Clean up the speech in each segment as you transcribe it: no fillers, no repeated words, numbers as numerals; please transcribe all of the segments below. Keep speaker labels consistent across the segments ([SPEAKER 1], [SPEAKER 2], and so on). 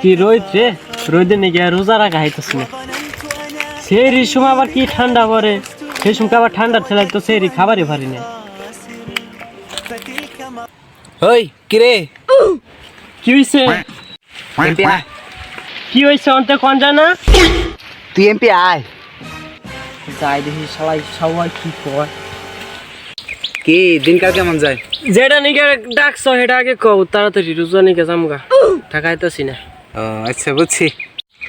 [SPEAKER 1] কি রোদ রোদে নিয়ে গিয়ে রোজা রাখা হইতেছে না। সেই সময় আবার কি ঠান্ডা পড়ে, সেই সময় আবার ঠান্ডার ছেলে তো সেই খাবারই পারি না।
[SPEAKER 2] ওই কিরে
[SPEAKER 1] কি হয়েছে?
[SPEAKER 2] এমপি আয়,
[SPEAKER 1] কি হয়েছে অন্তে কোন যায় না?
[SPEAKER 2] তুই এমপি আয়।
[SPEAKER 1] যাই দেখি সবাই সবাই কি কয়।
[SPEAKER 2] কি দিনকাল কেমন যায়?
[SPEAKER 1] যেটা নিকে ডাকছো সেটা আগে কও, তাড়াতাড়ি রোজা নিকে যামগা, ঠাকাইতেছি না।
[SPEAKER 2] ও আচ্ছা বুঝছি।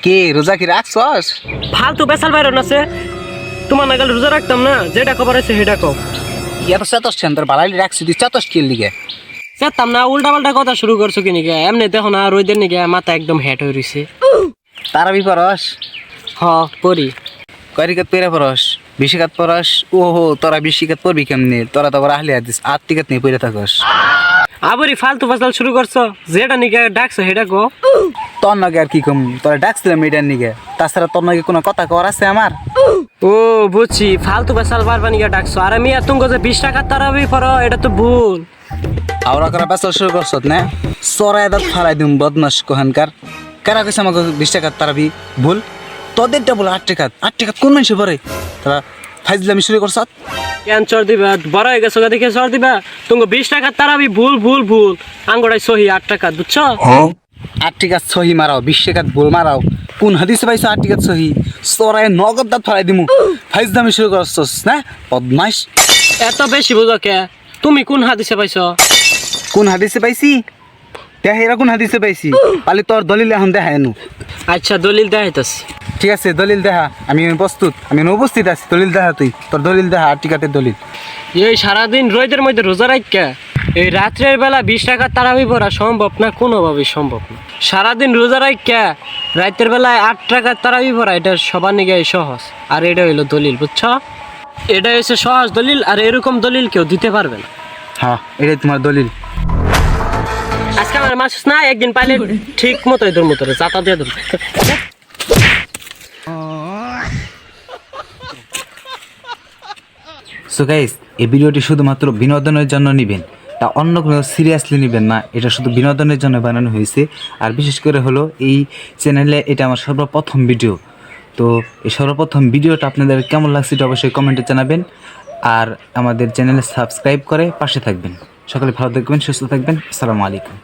[SPEAKER 2] কি রোজা কি রাখছস?
[SPEAKER 1] ফালতু বেসাল বাইর আছে, তোমার নাগাল রোজা রাখতাম না, যেটা খবর আছে সেটা কও।
[SPEAKER 2] এত চাতস তোর বাড়াইলে রাখছি, তুই চাতস কি লিগে?
[SPEAKER 1] চেতাম না, উল্টা পাল্টা কথা শুরু করছো কি নিকে? এমনি দেখো না রোদের নিকে মাথা একদম হেট হয়ে রয়েছে।
[SPEAKER 2] তারাবি পরস?
[SPEAKER 1] হ পড়ি।
[SPEAKER 2] কয়রিকাত পেরে পরস? বিশিকাত পরস? ওহো তোরা বিশিকাত পড়বি কেমনি? তোরা তো আবার আহলি হাদিস আত্মিকাত নিয়ে পড়ে থাকস।
[SPEAKER 1] আবারই ফালতু ফাসাল শুরু করছো, যেটা নিকে ডাকছো সেটা কও।
[SPEAKER 2] তোর নাকি আর কি কম, তোরা ডাকছিলাম এটার নিগে, তাছাড়া তোর নাকি কোনো কথা কর আছে আমার?
[SPEAKER 1] ও বুঝছি, ফালতু বেসাল বারবার নিকে ডাকছো। আর আমি এত যে 20 টাকা তারাবি পড়ো, এটা তো ভুল।
[SPEAKER 2] আওরা করা পেছল শুরু করছত না? চড়াই দাঁত ফালাই দিম বদমাস কোহানকার। কারা কইছে আমাকে 20 টাকা তারাবি ভুল? তোদেরটা বলে 8 টাকা কোন মানুষে পরে? তারা ফাইজলামি শুরু করছত।
[SPEAKER 1] কেন চর দিবা? বড় হয়ে গেছো দেখে চর দিবা? তুমি 20 টাকা তারাবি ভুল ভুল ভুল, আঙ্গড়াই সহি 8 টাকা, বুঝছো?
[SPEAKER 2] 8 টাকা সহি মারাও, 20 টাকা ভুল মারাও। কোন হাদিসে পাইছো 8 টাকা সহি? চড়াই নগদ দাঁত ফালাই দিমু। ফাইজলামি শুরু করছস না বদমাস?
[SPEAKER 1] এত বেশি বুঝো কে? তুমি কোন হাদিসে পাইছো?
[SPEAKER 2] কোন হাদিসে পাইছি? দেখ এরা কোন হাদিসে পাইছি? পালি তোর দলিল এখন দেখা এনু।
[SPEAKER 1] আচ্ছা দলিল দেখাইতাছি।
[SPEAKER 2] ঠিক আছে দলিল দেখা, আমি প্রস্তুত, আমি উপস্থিত আছি। দলিল দেখা, তুই তোর দলিল দেখা, 8 টাকাতে দলিল।
[SPEAKER 1] এই সারাদিন রোদের মধ্যে রোজা রাখা, এই রাত্রের বেলা 20 টাকা তারাবি পড়া সম্ভব না, কোনোভাবেই সম্ভব না। সারাদিন রোজা রাখা রাতের বেলায় 8 টাকা তারাবি পড়া, এটা সবার নিগে সহজ। আর এটা হইলো দলিল, বুঝছো? এটা হচ্ছে সহজ দলিল, আর এরকম দলিল কেউ দিতে পারবে না।
[SPEAKER 2] হ্যাঁ এটাই তোমার দলিল।
[SPEAKER 1] আজকে আমার মাস না, একদিন পাইলে ঠিক মতোই তোর মতো চাতা দিয়ে দেবো।
[SPEAKER 2] সো গাইস, এই ভিডিওটি শুধুমাত্র বিনোদনের জন্য নেবেন, তা অন্য কোনো সিরিয়াসলি নেবেন না। এটা শুধু বিনোদনের জন্য বানানো হয়েছে। আর বিশেষ করে হলো এই চ্যানেলে এটা আমার সর্বপ্রথম ভিডিও। তো এই সর্বপ্রথম ভিডিওটা আপনাদের কেমন লাগছে এটা অবশ্যই কমেন্টে জানাবেন। আর আমাদের চ্যানেলে সাবস্ক্রাইব করে পাশে থাকবেন। সকলে ভালো থাকবেন, সুস্থ থাকবেন। আসসালামু আলাইকুম।